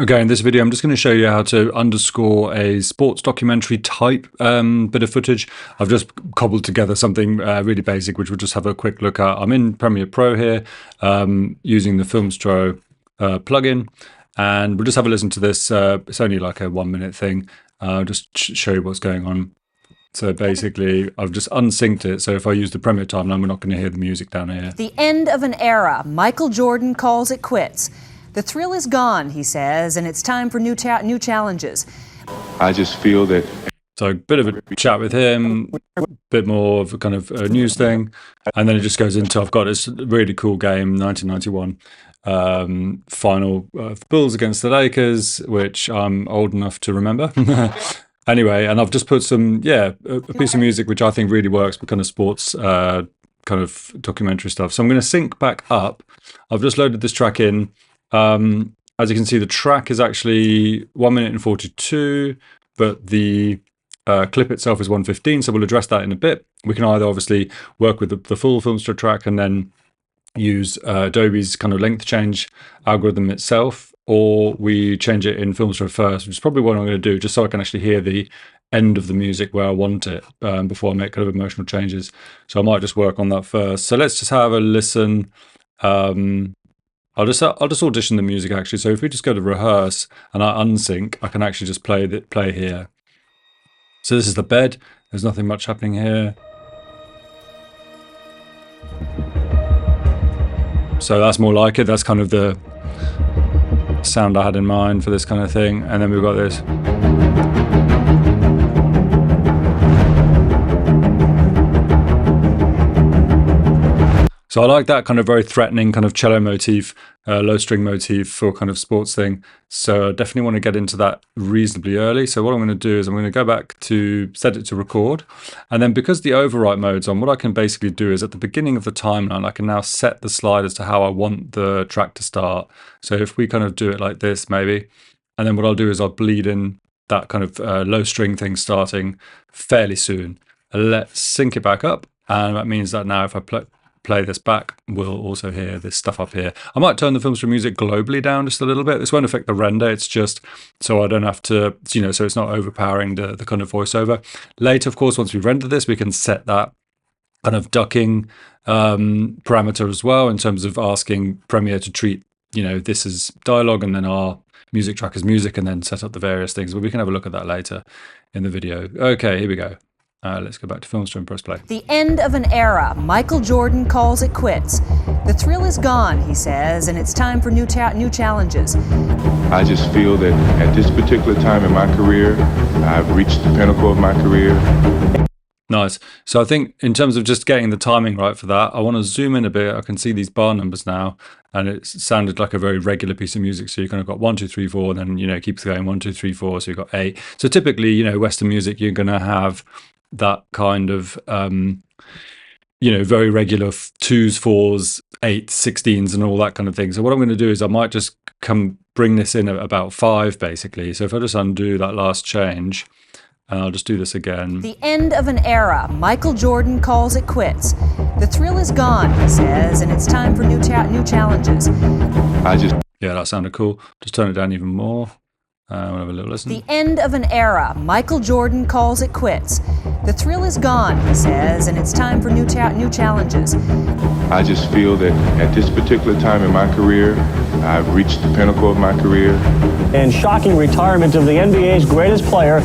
Okay, in this video, I'm just going to show you how to underscore a sports documentary type bit of footage. I've just cobbled together something really basic, which we'll just have a quick look at. I'm in Premiere Pro here, using the Filmstro plugin, and we'll just have a listen to this. It's only like a 1-minute thing. I'll just show you what's going on. So basically, I've just unsynced it. So if I use the Premiere timeline, we're not going to hear the music down here. The end of an era. Michael Jordan calls it quits. The thrill is gone, he says, and it's time for new challenges. I just feel that... So a bit of a chat with him, a bit more of a kind of a news thing, and then it just goes into, I've got this really cool game, 1991, final Bulls against the Lakers, which I'm old enough to remember. Anyway, and I've just put some, a piece of music which I think really works for kind of sports kind of documentary stuff. So I'm going to sync back up. I've just loaded this track in. As you can see, the track is actually 1 minute and 42, but the clip itself is 1:15, so we'll address that in a bit. We can either obviously work with the full Filmstro track and then use Adobe's kind of length change algorithm itself, or we change it in Filmstro first, which is probably what I'm going to do, just so I can actually hear the end of the music where I want it before I make kind of emotional changes. So I might just work on that first. So let's just have a listen. I'll just audition the music actually. So if we just go to rehearse and I unsync, I can actually just play here. So this is the bed. There's nothing much happening here. So that's more like it. That's kind of the sound I had in mind for this kind of thing. And then we've got this. So I like that kind of very threatening kind of cello motif, low string motif for kind of sports thing. So I definitely want to get into that reasonably early. So what I'm going to do is I'm going to go back to set it to record. And then because the overwrite mode's on, what I can basically do is at the beginning of the timeline, I can now set the slide as to how I want the track to start. So if we kind of do it like this, maybe, and then what I'll do is I'll bleed in that kind of low string thing starting fairly soon. Let's sync it back up. And that means that now if I play this back, we'll also hear this stuff up here. I might turn the Filmstro music globally down just a little bit. This won't affect the render. It's just so I don't have to, so it's not overpowering the kind of voiceover. Later, of course, once we render this, we can set that kind of ducking parameter as well in terms of asking Premiere to treat, this as dialogue and then our music track as music and then set up the various things. But we can have a look at that later in the video. Okay, here we go. Let's go back to Filmstro and press play. The end of an era. Michael Jordan calls it quits. The thrill is gone, he says, and it's time for new challenges. I just feel that at this particular time in my career, I've reached the pinnacle of my career. Nice. So I think in terms of just getting the timing right for that, I want to zoom in a bit. I can see these bar numbers now, and it sounded like a very regular piece of music. So you kind of got 1, 2, 3, 4, and then, keeps going 1, 2, 3, 4. So you've got 8. So typically, Western music, you're going to have that kind of, very regular 2s, 4s, 8s, 16s and all that kind of thing. So what I'm going to do is I might just bring this in at about 5, basically. So if I just undo that last change, and I'll just do this again. The end of an era. Michael Jordan calls it quits. The thrill is gone, he says, and it's time for new challenges. Yeah, that sounded cool. Just turn it down even more. We'll have a little listen. The end of an era. Michael Jordan calls it quits. The thrill is gone, he says, and it's time for new challenges. I just feel that at this particular time in my career, I've reached the pinnacle of my career. And shocking retirement of the NBA's greatest player,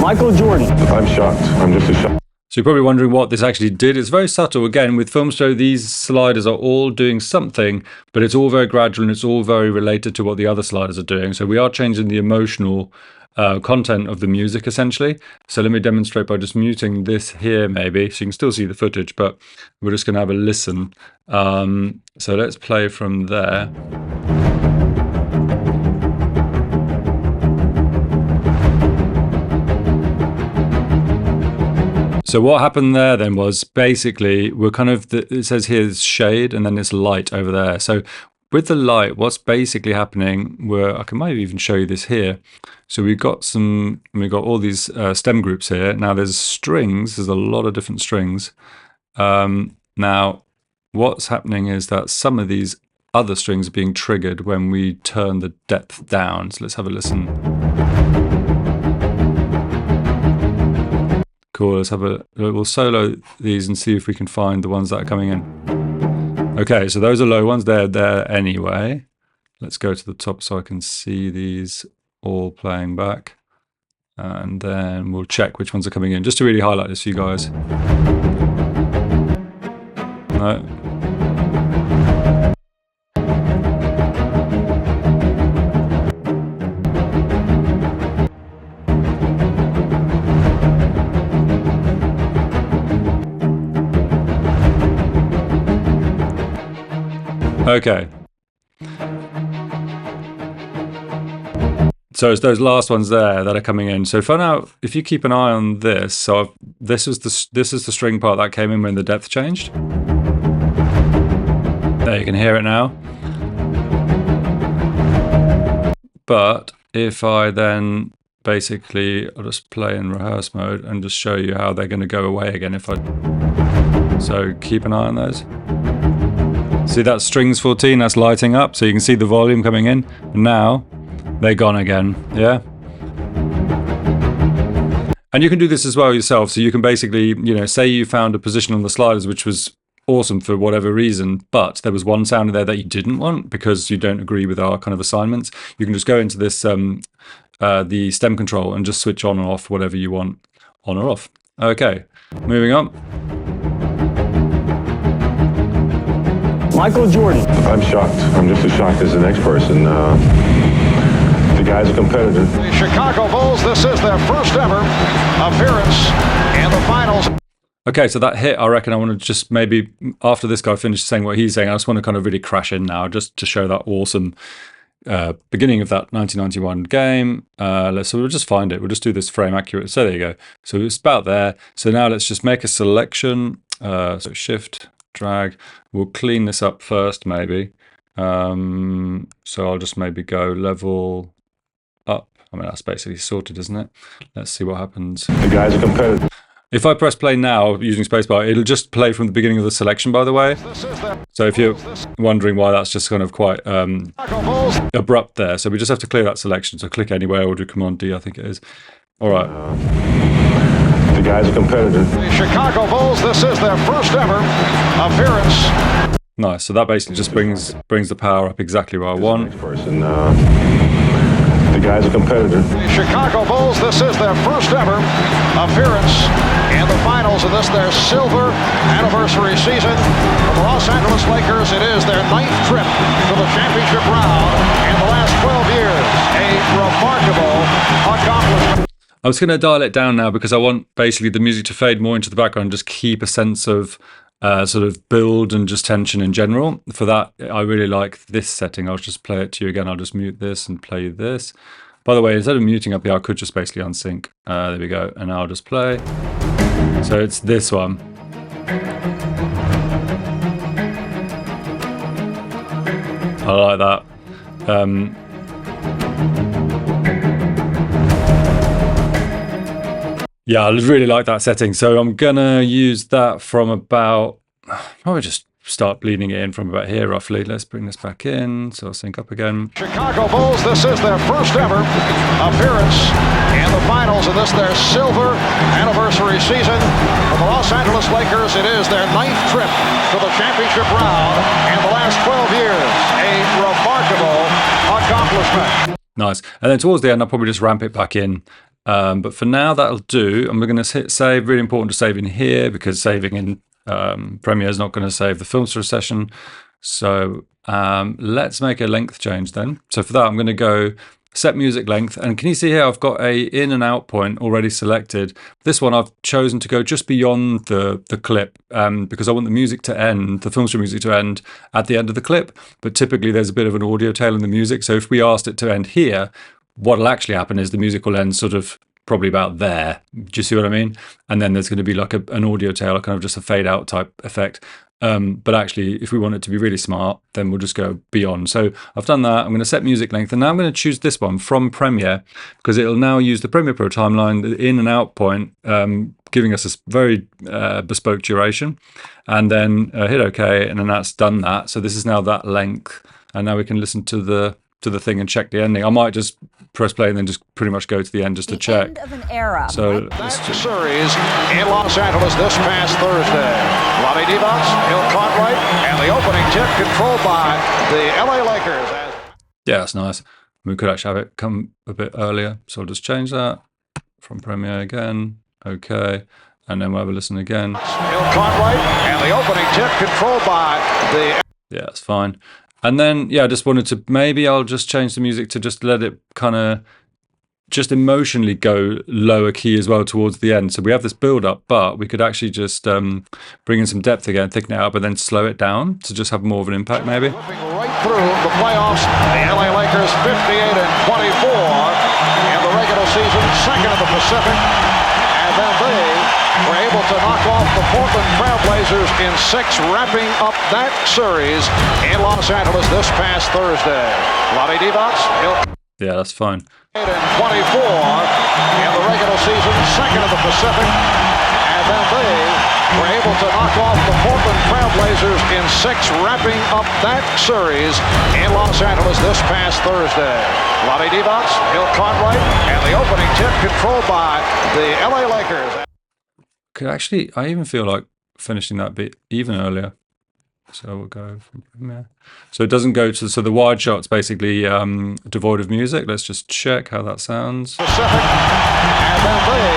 Michael Jordan. I'm shocked. I'm just as shocked. So you're probably wondering what this actually did. It's very subtle. Again, with Filmstro, these sliders are all doing something, but it's all very gradual and it's all very related to what the other sliders are doing. So we are changing the emotional content of the music, essentially. So let me demonstrate by just muting this here, maybe. So you can still see the footage, but we're just going to have a listen. So let's play from there. So what happened there then was basically we're kind of, it says here is shade and then it's light over there. So with the light, what's basically happening, I can maybe even show you this here. So we've got all these stem groups here. Now there's strings, there's a lot of different strings. Now what's happening is that some of these other strings are being triggered when we turn the depth down. So let's have a listen. Cool, let's have we'll solo these and see if we can find the ones that are coming in. Okay, so those are low ones, they're there anyway. Let's go to the top so I can see these all playing back. And then we'll check which ones are coming in, just to really highlight this for you guys. No. Okay. So it's those last ones there that are coming in. So for now, if you keep an eye on this, so this is the string part that came in when the depth changed. There, you can hear it now. But if I then basically, I'll just play in rehearse mode and just show you how they're going to go away again if I... So keep an eye on those. See that strings 14, that's lighting up, so you can see the volume coming in. Now, they're gone again, yeah? And you can do this as well yourself, so you can basically, you know, say you found a position on the sliders which was awesome for whatever reason, but there was one sound in there that you didn't want because you don't agree with our kind of assignments. You can just go into this, the stem control and just switch on or off whatever you want, on or off. Okay, moving on. Michael Jordan. I'm shocked. I'm just as shocked as the next person. The guy's a competitor. The Chicago Bulls, this is their first ever appearance in the finals. Okay, so that hit, I reckon I want to just maybe, after this guy finished saying what he's saying, I just want to kind of really crash in now, just to show that awesome beginning of that 1991 game. So we'll just find it. We'll just do this frame accurate. So there you go. So it's about there. So now let's just make a selection. So shift, drag. We'll clean this up first, maybe. So I'll just maybe go level up. I mean, that's basically sorted, isn't it? Let's see what happens. The guy's a competitor. If I press play now using spacebar, it'll just play from the beginning of the selection, by the way. So if you're wondering why that's just kind of quite abrupt there. So we just have to clear that selection. So click anywhere or do Command D, I think it is. All right. The guy's a competitor. The Chicago Bulls, this is their first ever appearance. Nice. So that basically just brings the power up exactly where I want. Next person. The guy's a competitor. The Chicago Bulls, this is their first ever appearance in the finals of this, their silver anniversary season. For the Los Angeles Lakers, it is their 9th trip to the championship round in the last 12 years. A remarkable accomplishment. I was going to dial it down now because I want basically the music to fade more into the background, just keep a sense of sort of build and just tension in general. For that, I really like this setting. I'll just play it to you again. I'll just mute this and play this. By the way, instead of muting up here, I could just basically unsync. There we go. And I'll just play. So it's this one. I like that. Yeah, I really like that setting. So I'm gonna use that from about, probably just start bleeding it in from about here roughly. Let's bring this back in, so I'll sync up again. Chicago Bulls, this is their first ever appearance in the finals of this, their silver anniversary season. For the Los Angeles Lakers, it is their 9th trip to the championship round in the last 12 years. A remarkable accomplishment. Nice. And then towards the end, I'll probably just ramp it back in. But for now, that'll do. And we're going to hit save. Really important to save in here because saving in Premiere is not going to save the Filmstro session. So let's make a length change then. So for that, I'm going to go set music length. And can you see here, I've got a in and out point already selected. This one, I've chosen to go just beyond the clip because I want the music to end, the Filmstro music to end at the end of the clip. But typically there's a bit of an audio tail in the music. So if we asked it to end here, what'll actually happen is the music will end sort of probably about there. Do you see what I mean? And then there's going to be like an audio tail, kind of just a fade out type effect. But actually, if we want it to be really smart, then we'll just go beyond. So I've done that. I'm going to set music length, and now I'm going to choose this one from Premiere, because it'll now use the Premiere Pro timeline, the in and out point, giving us a very bespoke duration, and then hit OK, and then that's done that. So this is now that length, and now we can listen to the thing and check the ending. I might just press play and then just pretty much go to the end just to check. End of an era. So That series in Los Angeles this past Thursday. Lonnie Divac, Hill Cartwright, and the opening tip controlled by the LA Lakers. yeah, that's nice. We could actually have it come a bit earlier, so I'll just change that from Premiere again. Okay, and then we'll have a listen again. Hill Cartwright, and the opening tip controlled by the... Yeah, that's fine. And then, yeah, I just wanted to, maybe I'll just change the music to just let it kind of just emotionally go lower key as well towards the end. So we have this build up, but we could actually just bring in some depth again, thicken it up, and then slow it down to just have more of an impact maybe. Whipping right through the playoffs, the LA Lakers 58-24 in the regular season, second in the Pacific. And then they were able to knock off the Portland Trailblazers in 6, wrapping up that series in Los Angeles this past Thursday. Lonnie Divac, Yeah, that's fine. 8-24 in the regular season, second in the Pacific. And then they were able to knock off the Portland Trailblazers in 6, wrapping up that series in Los Angeles this past Thursday. Lonnie Divac, Hill Cartwright, and the opening tip controlled by the LA Lakers. Could actually, I even feel like finishing that bit even earlier. So we'll go from Premiere. So it doesn't go to, so the wide shot's basically devoid of music. Let's just check how that sounds. Pacific, and then they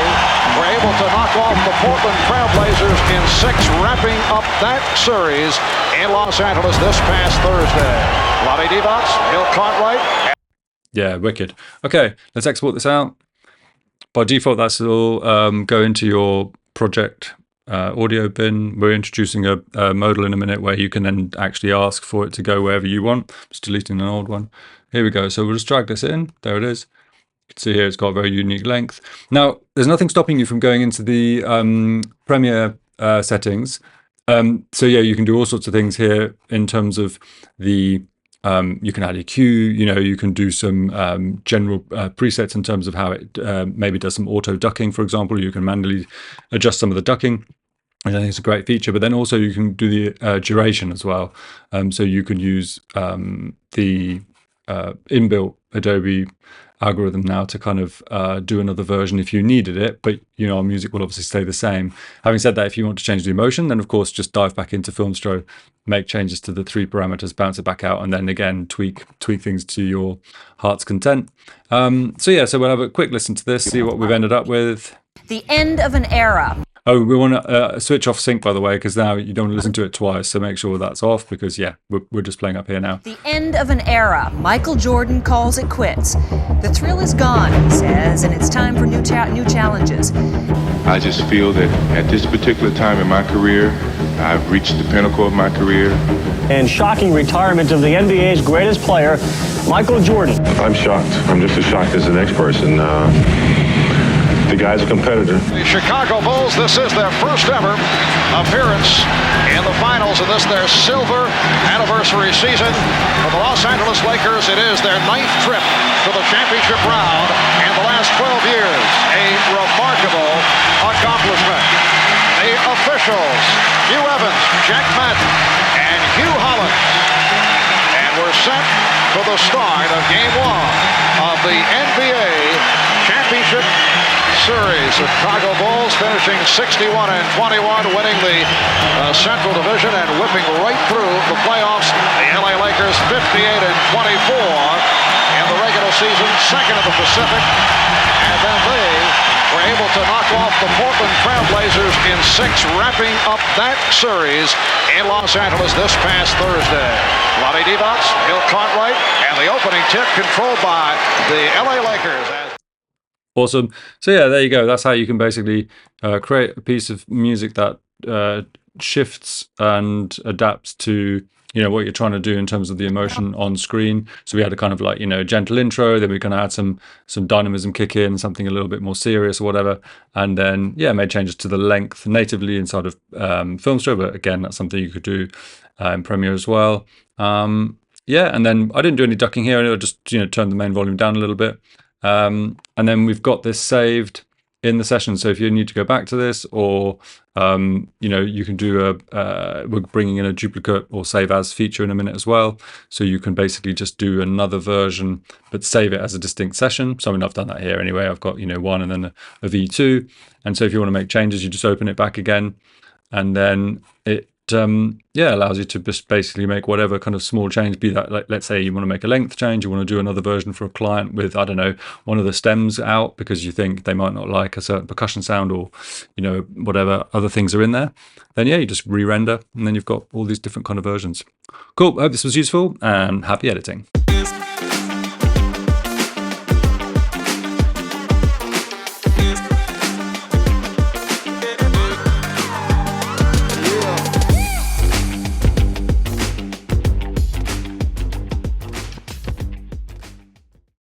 were able to knock off the Portland Trailblazers in 6, wrapping up that series in Los Angeles this past Thursday. Lonnie Divac, Hill Cartwright. Yeah, wicked. Okay, let's export this out. By default, that's all go into your project audio bin. We're introducing a modal in a minute where you can then actually ask for it to go wherever you want. Just deleting an old one. Here we go. So we'll just drag this in. There it is. You can see here it's got a very unique length. Now, there's nothing stopping you from going into the Premiere settings. So yeah, you can do all sorts of things here in terms of the you can add a cue, you can do some general presets in terms of how it maybe does some auto ducking, for example. You can manually adjust some of the ducking. I think it's a great feature, but then also you can do the duration as well. So you can use the inbuilt Adobe algorithm now to kind of do another version if you needed it, but our music will obviously stay the same. Having said that, if you want to change the emotion, then of course just dive back into Filmstro, make changes to the 3 parameters, bounce it back out, and then again tweak things to your heart's content. So yeah, so we'll have a quick listen to this, see what we've ended up with. The end of an era. Oh, we want to switch off sync, by the way, because now you don't want to listen to it twice. So make sure that's off, because yeah, we're just playing up here now. The end of an era. Michael Jordan calls it quits. The thrill is gone, he says, and it's time for new challenges. I just feel that at this particular time in my career, I've reached the pinnacle of my career. And shocking retirement of the NBA's greatest player, Michael Jordan. I'm shocked. I'm just as shocked as the next person. The guy's a competitor. The Chicago Bulls, this is their first ever appearance in the finals of this, their silver anniversary season. For the Los Angeles Lakers, it is their 9th trip to the championship round in the last 12 years. A remarkable accomplishment. The officials, Hugh Evans, Jack Madden, and Hugh Holland. And we're set for the start of Game 1 of the NBA Championship Series. Chicago Bulls finishing 61-21, winning the Central Division and whipping right through the playoffs. The LA Lakers 58-24 in the regular season, second in the Pacific. And then they were able to knock off the Portland Trailblazers in 6, wrapping up that series in Los Angeles this past Thursday. Lonnie Divac, Hill Cartwright, and the opening tip controlled by the LA Lakers. Awesome. So yeah, there you go. That's how you can basically create a piece of music that shifts and adapts to what you're trying to do in terms of the emotion on screen. So we had a kind of like, gentle intro, then we kind of had some dynamism kick in, something a little bit more serious or whatever. And then, made changes to the length natively inside of Filmstro. But again, that's something you could do in Premiere as well. And then I didn't do any ducking here. I just, turned the main volume down a little bit. And then we've got this saved in the session. So if you need to go back to this, or you can do we're bringing in a duplicate or save as feature in a minute as well. So you can basically just do another version, but save it as a distinct session. So I mean, I've done that here anyway. I've got, one and then a V2. And so if you want to make changes, you just open it back again. And then it allows you to just basically make whatever kind of small change, be that, like, let's say you want to make a length change, you want to do another version for a client with, I don't know, one of the stems out because you think they might not like a certain percussion sound, or whatever other things are in there, then you just re-render, and then you've got all these different kind of versions. Cool. I hope this was useful, and happy editing.